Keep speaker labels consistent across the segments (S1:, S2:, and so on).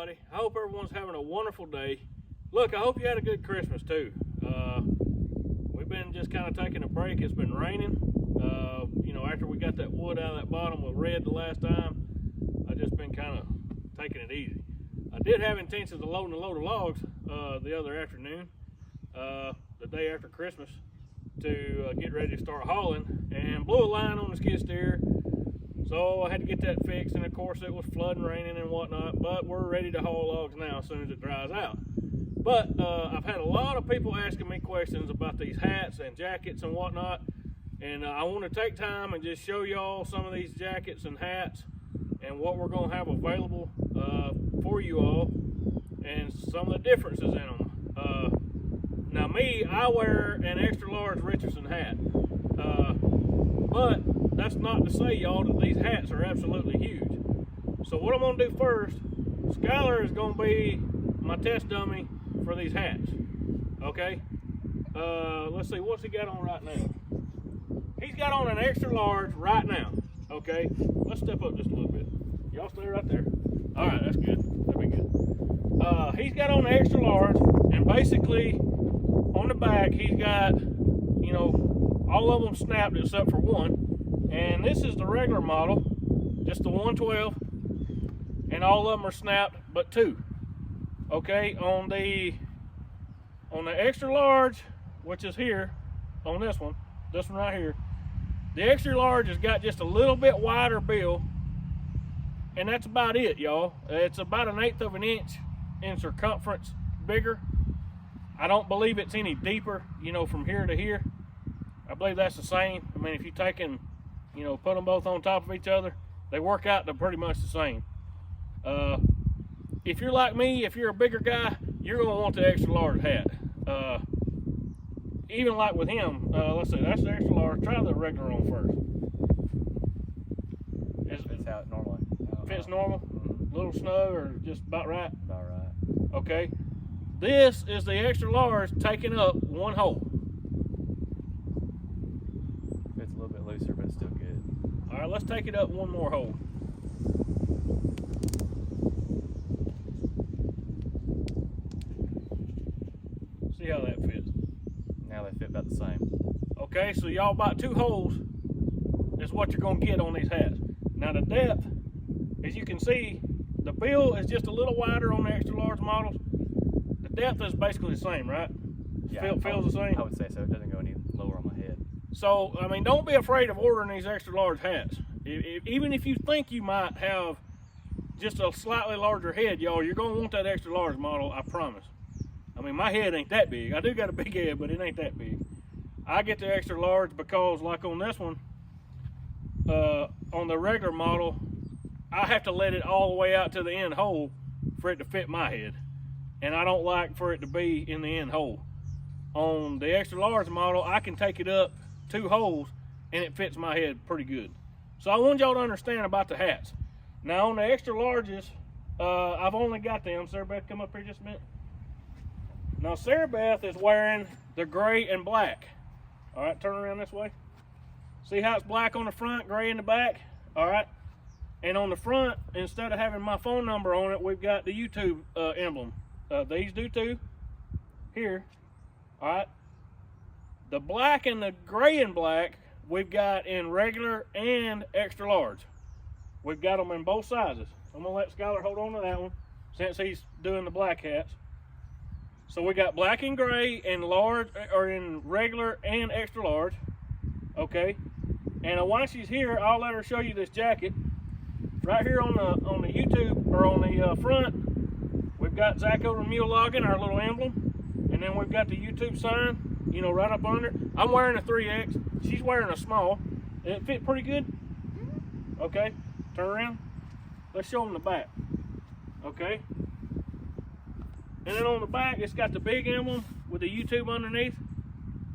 S1: everybody. I hope everyone's having a wonderful day. Look, I hope you had a good Christmas too. We've been just kind of taking a break. It's been raining. You know, after we got that wood out of that bottom with red the last time, I just been kind of taking it easy. I did have intentions of loading a load of logs the other afternoon, the day after Christmas, to get ready to start hauling, and blew a line on the skid steer. So I had to get that fixed, and of course it was flooding, raining, and whatnot, but we're ready to haul logs now as soon as it dries out. But I've had a lot of people asking me questions about these hats and jackets and whatnot, and I want to take time and just show y'all some of these jackets and hats and what we're going to have available for you all, and some of the differences in them. Now me, I wear an extra large Richardson hat, but that's not to say, y'all, that these hats are absolutely huge. So what I'm going to do first, Skylar is going to be my test dummy for these hats. Okay? Let's see, what's he got on right now? He's got on an extra large right now. Okay? Let's step up just a little bit. Y'all stay right there. Alright, that's good. That'll be good. He's got on the extra large, and basically on the back he's got, you know, all of them snapped except for one. And this is the regular model, just the 112, and all of them are snapped but two. Okay, on the extra large, which is here, on this one right here, the extra large has got just a little bit wider bill, and that's about it, y'all. It's about 1/8 of an inch in circumference bigger. I don't believe it's any deeper, you know, from here to here. I believe that's the same. I mean, if you take and, you know, put them both on top of each other, they work out to pretty much the same. If you're like me, if you're a bigger guy, you're going to want the extra large hat. Even like with him, let's see, that's the extra large. Try the regular on first.
S2: It's how it normally
S1: fits normal? A little snug or just about right?
S2: About right.
S1: Okay. This is the extra large taking up one hole.
S2: It's a little bit looser, but it's still good.
S1: All right, let's take it up one more hole. See how that fits.
S2: Now they fit about the same.
S1: Okay, so y'all, about 2 holes is what you're gonna get on these hats. Now the depth, as you can see, the bill is just a little wider on the extra large models. The depth is basically the same, right?
S2: Yeah,
S1: Feels the same?
S2: I would say so. It doesn't go any lower on my head.
S1: So, I mean, don't be afraid of ordering these extra large hats. Even if you think you might have just a slightly larger head, y'all, you're gonna want that extra large model, I promise. I mean, my head ain't that big. I do got a big head, but it ain't that big. I get the extra large because, like on this one, on the regular model, I have to let it all the way out to the end hole for it to fit my head. And I don't like for it to be in the end hole. On the extra large model, I can take it up 2 holes and it fits my head pretty good. So I want y'all to understand about the hats. Now on the extra larges, I've only got them. Sarah Beth, come up here just a minute. Now Sarah Beth is wearing the gray and black. All right, turn around this way. See how it's black on the front, gray in the back? All right. And on the front, instead of having my phone number on it, we've got the YouTube emblem. These do too. Here. All right. The black and the gray and black, we've got in regular and extra large. We've got them in both sizes. I'm gonna let Skylar hold on to that one since he's doing the black hats. So we got black and gray in large, or in regular and extra large. Okay. And while she's here, I'll let her show you this jacket. Right here on the YouTube, or on the front, we've got Zach over Mule Logging, our little emblem, and then we've got the YouTube sign, you know, right up under it. I'm wearing a 3X. She's wearing a small. It fit pretty good. Okay, turn around. Let's show them the back. Okay. And then on the back, it's got the big emblem with the YouTube underneath.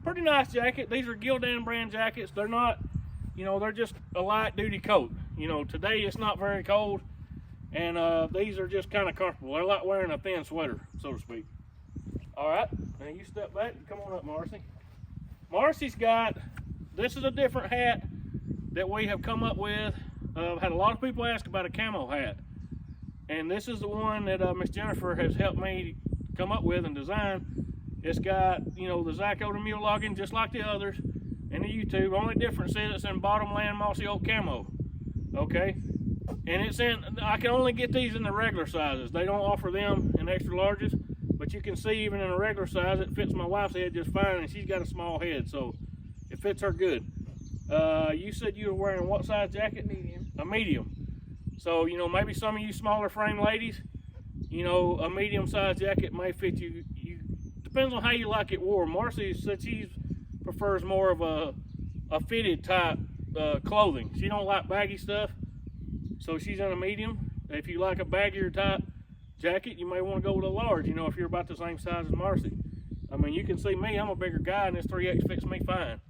S1: Pretty nice jacket. These are Gildan brand jackets. They're not, you know, they're just a light duty coat. You know, today it's not very cold, and these are just kind of comfortable. They're like wearing a thin sweater, so to speak. All right, now you step back. Come on up, Marcy. Marcy's got, this is a different hat that we have come up with. Had a lot of people ask about a camo hat. And this is the one that Miss Jennifer has helped me come up with and design. It's got, you know, the Zyco to Mule logging just like the others in the YouTube. Only difference is it's in bottomland mossy oak camo. Okay? And it's in, I can only get these in the regular sizes. They don't offer them in extra larges. But you can see even in a regular size, it fits my wife's head just fine, and she's got a small head, so it fits her good. You said you were wearing what size jacket?
S3: Medium.
S1: A medium. So, you know, maybe some of you smaller frame ladies, you know, a medium size jacket may fit you. Depends on how you like it wore. Marcy said she prefers more of a fitted type clothing. She don't like baggy stuff, so she's in a medium. If you like a baggier type jacket, you may want to go with a large, you know, if you're about the same size as Marcy. I mean, you can see me, I'm a bigger guy, and this 3X fits me fine.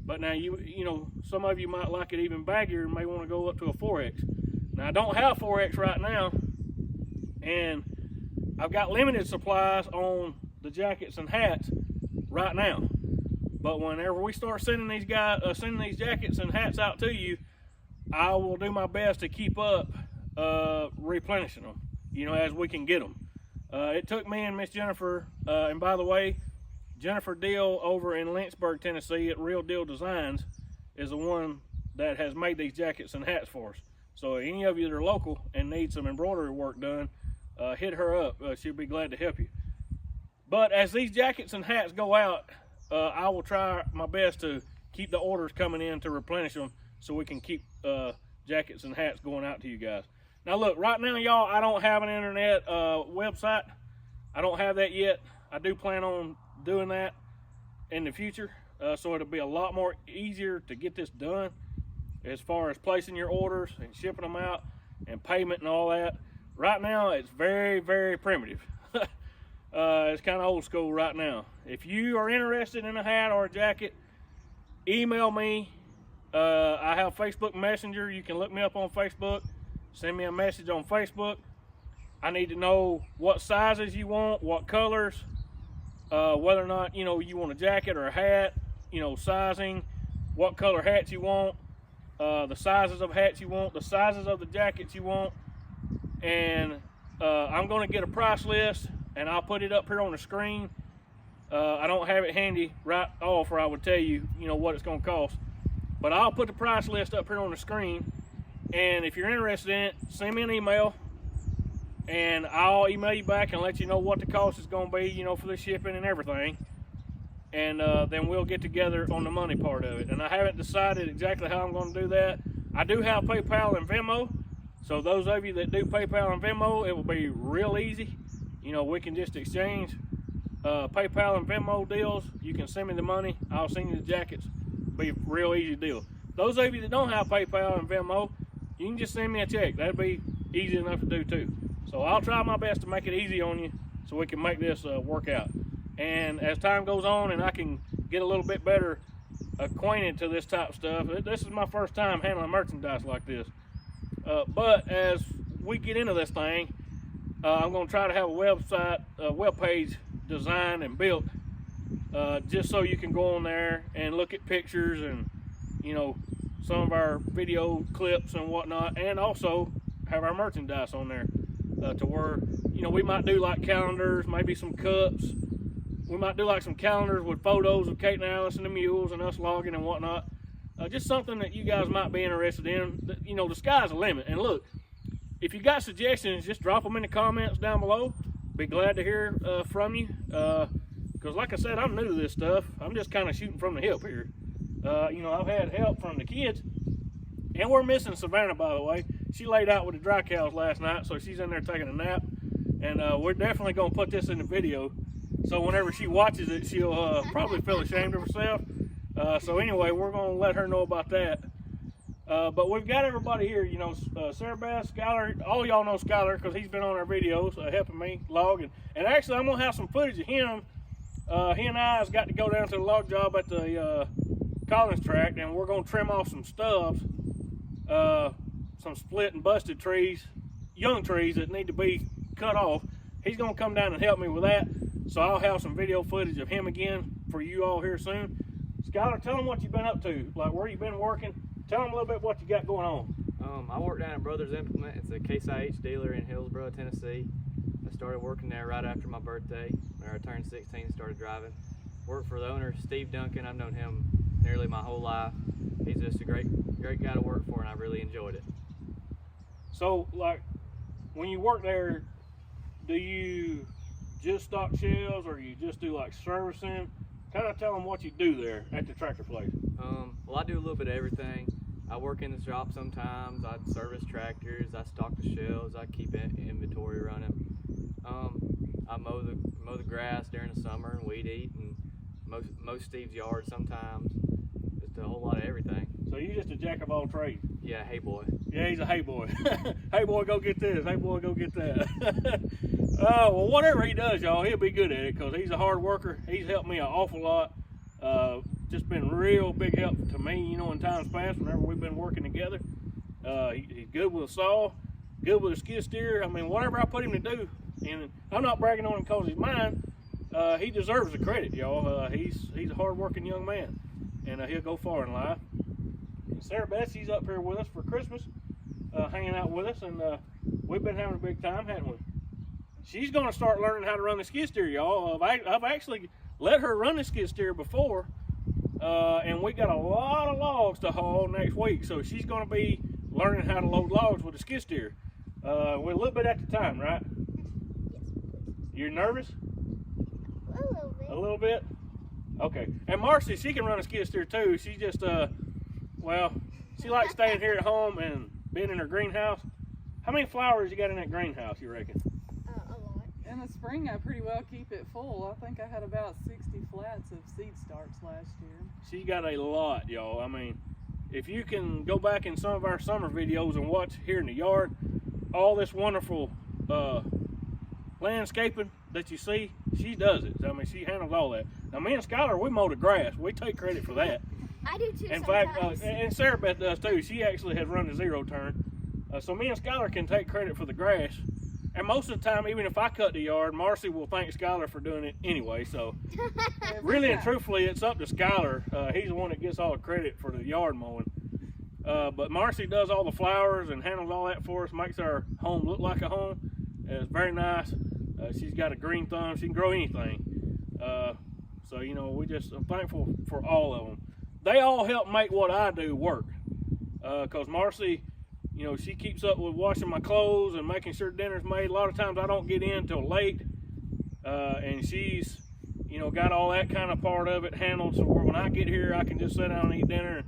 S1: But now, you know, some of you might like it even baggier and may want to go up to a 4X. Now, I don't have 4X right now, and I've got limited supplies on the jackets and hats right now. But whenever we start sending these jackets and hats out to you, I will do my best to keep up replenishing them, you know, as we can get them. It took me and Miss Jennifer, and by the way, Jennifer Deal over in Lynchburg, Tennessee at Real Deal Designs is the one that has made these jackets and hats for us. So any of you that are local and need some embroidery work done, hit her up. She'll be glad to help you. But as these jackets and hats go out, I will try my best to keep the orders coming in to replenish them so we can keep jackets and hats going out to you guys. Now look, right now, y'all, I don't have an internet website. I don't have that yet. I do plan on doing that in the future, so it'll be a lot more easier to get this done as far as placing your orders and shipping them out and payment and all that. Right now, it's very, very primitive. It's kind of old school right now. If you are interested in a hat or a jacket, email me. I have Facebook Messenger. You can look me up on Facebook. Send me a message on Facebook. I need to know what sizes you want, what colors, whether or not, you know, you want a jacket or a hat, you know, sizing, what color hats you want, the sizes of hats you want, the sizes of the jackets you want, and I'm going to get a price list, and I'll put it up here on the screen. I don't have it handy right off, or I would tell you, you know, what it's going to cost, but I'll put the price list up here on the screen. And if you're interested in it, send me an email, and I'll email you back and let you know what the cost is going to be, you know, for the shipping and everything. And then we'll get together on the money part of it. And I haven't decided exactly how I'm going to do that. I do have PayPal and Venmo, so those of you that do PayPal and Venmo, it will be real easy. You know, we can just exchange PayPal and Venmo deals. You can send me the money, I'll send you the jackets. Be a real easy deal. Those of you that don't have PayPal and Venmo, you can just send me a check. That'd be easy enough to do too. So I'll try my best to make it easy on you so we can make this work out. And as time goes on and I can get a little bit better acquainted to this type of stuff, this is my first time handling merchandise like this. But as we get into this thing, I'm going to try to have a website, web page designed and built just so you can go on there and look at pictures and, you know, some of our video clips and whatnot, and also have our merchandise on there to where, you know, we might do like calendars, maybe some cups. We might do like some calendars with photos of Kate and Alice and the mules and us logging and whatnot. Just something that you guys might be interested in. You know, the sky's the limit. And look, if you got suggestions, just drop them in the comments down below. Be glad to hear from you. Because like I said, I'm new to this stuff. I'm just kind of shooting from the hip here. You know, I've had help from the kids, and we're missing Savannah, by the way. She laid out with the dry cows last night, so she's in there taking a nap, and we're definitely going to put this in the video, so whenever she watches it, she'll probably feel ashamed of herself. So anyway, we're going to let her know about that. But we've got everybody here, you know, Sarah Bass, Skylar, all y'all know Skylar because he's been on our videos helping me log, and actually I'm going to have some footage of him. He and I has got to go down to the log job at the Collins tract, and we're going to trim off some stubs, some split and busted trees, young trees that need to be cut off. He's going to come down and help me with that, so I'll have some video footage of him again for you all here soon. Skylar, tell them what you've been up to, like where you've been working. Tell them a little bit what you got going on.
S2: I work down at Brothers Implement. It's a Case IH dealer in Hillsborough, Tennessee. I started working there right after my birthday. When I turned 16 and started driving. Worked for the owner, Steve Duncan. I've known him nearly my whole life. He's just a great guy to work for, and I really enjoyed it.
S1: So, like, when you work there, do you just stock shells, or you just do like servicing? Kind of tell them what you do there at the tractor place.
S2: Well, I do a little bit of everything. I work in the shop sometimes. I service tractors. I stock the shells. I keep inventory running. I mow the grass during the summer and weed eat, and mow Steve's yard sometimes. Just a whole lot of everything.
S1: So you just a jack of all trades.
S2: Yeah, hey boy.
S1: Yeah, he's a hey boy. Hey boy, go get this. Hey boy, go get that. Well, whatever he does, y'all, he'll be good at it because he's a hard worker. He's helped me an awful lot. Just been real big help to me, you know, in times past whenever we've been working together. He's good with a saw, good with a skid steer. I mean, whatever I put him to do, and I'm not bragging on him because he's mine. He deserves the credit, y'all. He's a hard-working young man, and he'll go far in life. And Sarah Beth, she's up here with us for Christmas, hanging out with us, and we've been having a big time, haven't we? She's going to start learning how to run the skid steer, y'all. I've actually let her run the skid steer before, and we got a lot of logs to haul next week, so she's going to be learning how to load logs with the skid steer. We're a little bit at the time, right?
S3: Yes.
S1: You're nervous?
S3: A little bit.
S1: A little bit? Okay. And Marcy, she can run a skid steer too. She just, well, she likes staying here at home and being in her greenhouse. How many flowers you got in that greenhouse, you reckon?
S3: A lot.
S4: In the spring, I pretty well keep it full. I think I had about 60 flats of seed starts last year.
S1: She got a lot, y'all. I mean, if you can go back in some of our summer videos and watch here in the yard, all this wonderful landscaping that you see, she does it. I mean, she handles all that. Now, me and Skylar, we mow the grass. We take credit for that.
S3: I do too.
S1: In
S3: sometimes.
S1: fact, and Sarah Beth does too. She actually has run the zero turn. So me and Skylar can take credit for the grass. And most of the time, even if I cut the yard, Marcy will thank Skylar for doing it anyway. So really and truthfully, it's up to Skylar. He's the one that gets all the credit for the yard mowing. But Marcy does all the flowers and handles all that for us, makes our home look like a home. It's very nice. She's got a green thumb. She can grow anything. So, you know, I'm thankful for all of them. They all help make what I do work. Because Marcy, you know, she keeps up with washing my clothes and making sure dinner's made. A lot of times I don't get in till late. And she's, you know, got all that kind of part of it handled. So when I get here, I can just sit down and eat dinner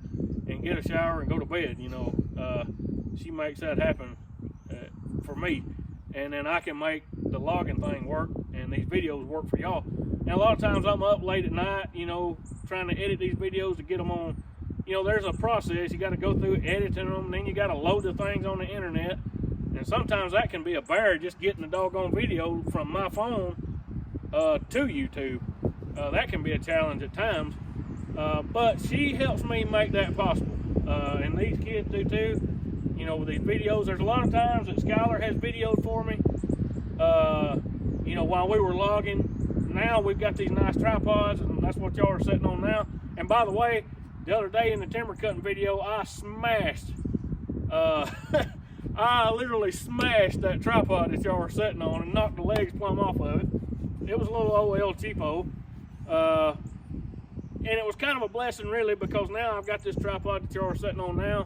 S1: and get a shower and go to bed, you know. She makes that happen for me. And then I can make the logging thing work and these videos work for y'all. Now, a lot of times I'm up late at night, you know, trying to edit these videos to get them on. You know, there's a process. You got to go through editing them, then you got to load the things on the internet. And sometimes that can be a barrier, just getting the doggone video from my phone to YouTube. That can be a challenge at times. But she helps me make that possible. And these kids do too. You know, with these videos, there's a lot of times that Skylar has videoed for me, you know, while we were logging. Now we've got these nice tripods, and that's what y'all are sitting on now. And by the way, the other day in the timber cutting video, I smashed, I literally smashed that tripod that y'all were sitting on and knocked the legs plumb off of it. It was a little old El Cheapo. And it was kind of a blessing really, because now I've got this tripod that y'all are sitting on now.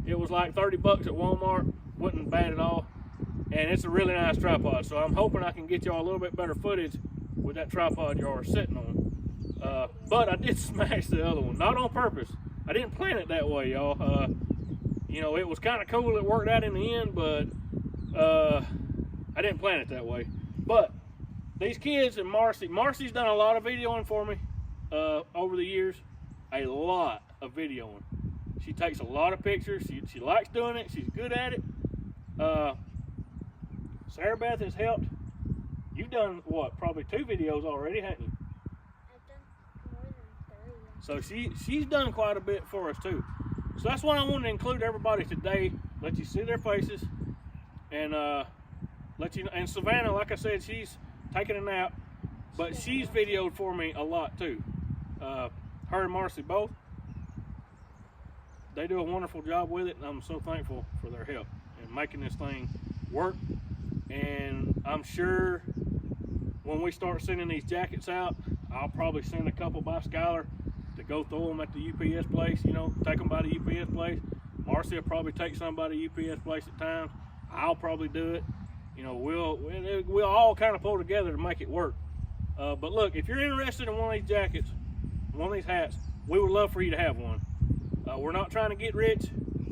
S1: It was like 30 bucks at Walmart, wasn't bad at all. And it's a really nice tripod. So I'm hoping I can get y'all a little bit better footage with that tripod y'all are sitting on. But I did smash the other one, not on purpose. I didn't plan it that way, y'all. You know, it was kind of cool, it worked out in the end, but I didn't plan it that way. But these kids and Marcy's done a lot of videoing for me over the years, a lot of videoing. She takes a lot of pictures. She likes doing it. She's good at it. Sarah Beth has helped. You've done what? Probably 2 videos already, haven't you?
S3: I've done more than 3.
S1: So she's done quite a bit for us too. So that's why I wanted to include everybody today. Let you see their faces, and let you know. And Savannah, like I said, she's taking a nap, but she's videoed for me a lot too. Her and Marcy both. they do a wonderful job with it, and I'm so thankful for their help in making this thing work. And I'm sure when we start sending these jackets out, I'll probably send a couple by Skylar to go throw them at the UPS place, you know, take them by the UPS place. Marcy will probably take some by the UPS place at times. I'll probably do it. You know, we'll all kind of pull together to make it work. But look, if you're interested in one of these jackets, one of these hats, we would love for you to have one. We're not trying to get rich,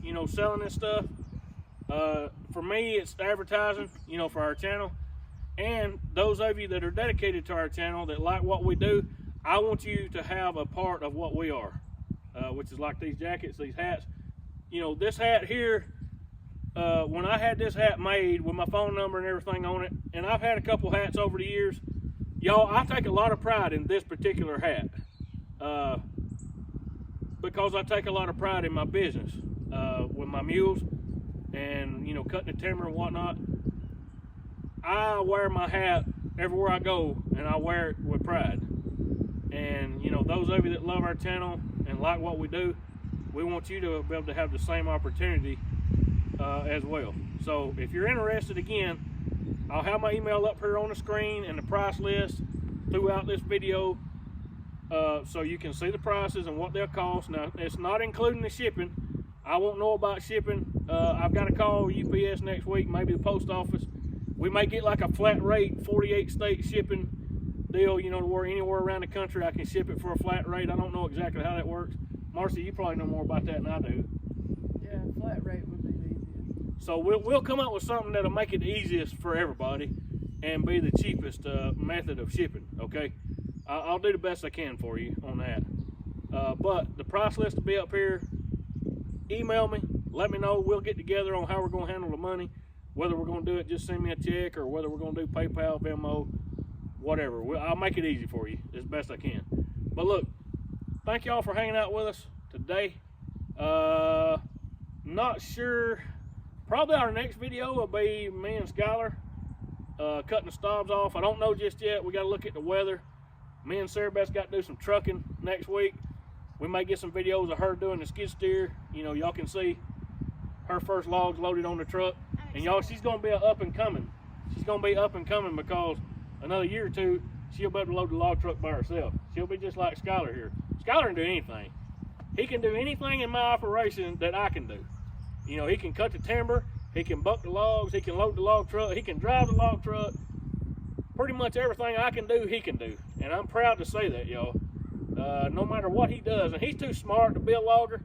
S1: you know, selling this stuff. For me, it's advertising, you know, for our channel. And those of you that are dedicated to our channel, that like what we do, I want you to have a part of what we are, which is like these jackets, these hats. You know, this hat here, when I had this hat made with my phone number and everything on it, and I've had a couple hats over the years, y'all, I take a lot of pride in this particular hat. Because I take a lot of pride in my business, with my mules and, you know, cutting the timber and whatnot. I wear my hat everywhere I go, and I wear it with pride. And, you know, those of you that love our channel and like what we do, we want you to be able to have the same opportunity as well. So if you're interested, again, I'll have my email up here on the screen and the price list throughout this video, so you can see the prices and what they'll cost. Now, it's not including the shipping. I won't know about shipping. I've got to call UPS next week, maybe the post office. We may get like a flat rate 48 state shipping deal, you know, where anywhere around the country I can ship it for a flat rate. I don't know exactly how that works. Marcy, you probably know more about that than I do.
S4: Yeah, flat rate would be the easiest.
S1: So we'll come up with something that'll make it the easiest for everybody and be the cheapest method of shipping, okay? I'll do the best I can for you on that. But the price list will be up here. Email me, let me know. We'll get together on how we're going to handle the money, whether we're going to do it, just send me a check, or whether we're going to do PayPal, Venmo, whatever. I'll make it easy for you as best I can. But look, thank y'all for hanging out with us today. Not sure, probably our next video will be me and Skylar cutting the stobs off. I don't know just yet. We got to look at the weather. Me and Sarah Beth's got to do some trucking next week. We may get some videos of her doing the skid steer. You know, y'all can see her first logs loaded on the truck. And y'all, she's gonna be up and coming. She's gonna be up and coming, because another year or two, she'll be able to load the log truck by herself. She'll be just like Skylar here. Skylar can do anything. He can do anything in my operation that I can do. You know, he can cut the timber, he can buck the logs, he can load the log truck, he can drive the log truck. Pretty much everything I can do, he can do. And I'm proud to say that, y'all. No matter what he does, and he's too smart to be a logger.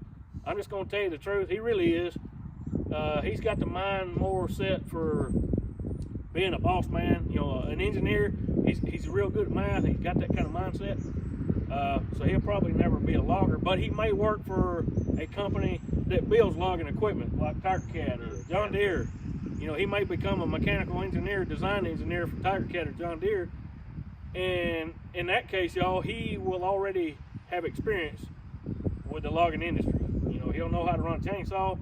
S1: I'm just gonna tell you the truth, he really is. He's got the mind more set for being a boss man, you know, an engineer. He's real good at math. He's got that kind of mindset. So he'll probably never be a logger, but he may work for a company that builds logging equipment, like Tiger Cat or John Deere. You know, he may become a mechanical engineer, design engineer for Tiger Cat or John Deere. And in that case, y'all, he will already have experience with the logging industry. You know, he'll know how to run a chainsaw.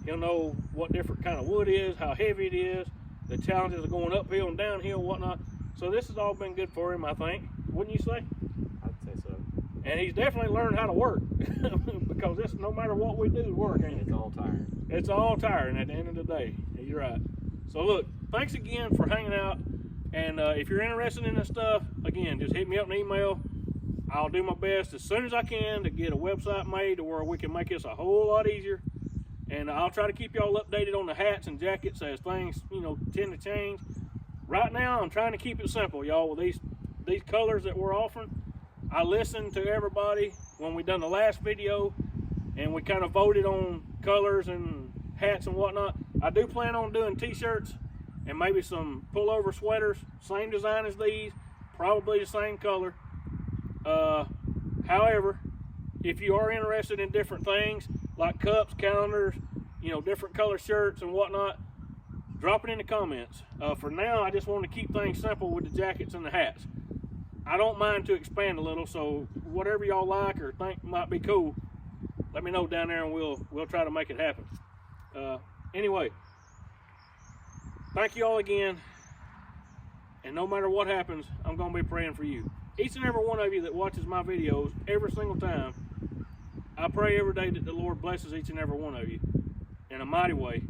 S1: He'll know what different kind of wood is, how heavy it is, the challenges of going uphill and downhill and whatnot. So this has all been good for him, I think. Wouldn't you say?
S2: I'd say so.
S1: And he's definitely learned how to work, because this, no matter what we do, work, ain't it?
S2: It's all tiring.
S1: It's all tiring at the end of the day. You're right. So look, thanks again for hanging out. And if you're interested in this stuff, again, just hit me up in email. I'll do my best as soon as I can to get a website made to where we can make this a whole lot easier. And I'll try to keep y'all updated on the hats and jackets as things, you know, tend to change. Right now, I'm trying to keep it simple, y'all, with these colors that we're offering. I listened to everybody when we done the last video, and we kind of voted on colors and hats and whatnot. I do plan on doing t-shirts and maybe some pullover sweaters, same design as these, probably the same color. However, if you are interested in different things like cups, calendars, you know, different color shirts and whatnot, drop it in the comments. For now, I just want to keep things simple with the jackets and the hats. I don't mind to expand a little, so whatever y'all like or think might be cool, let me know down there and we'll try to make it happen. Anyway, thank you all again, and no matter what happens, I'm going to be praying for you. Each and every one of you that watches my videos every single time, I pray every day that the Lord blesses each and every one of you in a mighty way,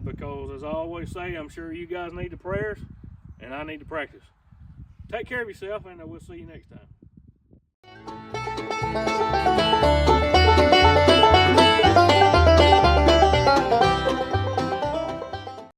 S1: because as I always say, I'm sure you guys need the prayers, and I need to practice. Take care of yourself, and we'll see you next time.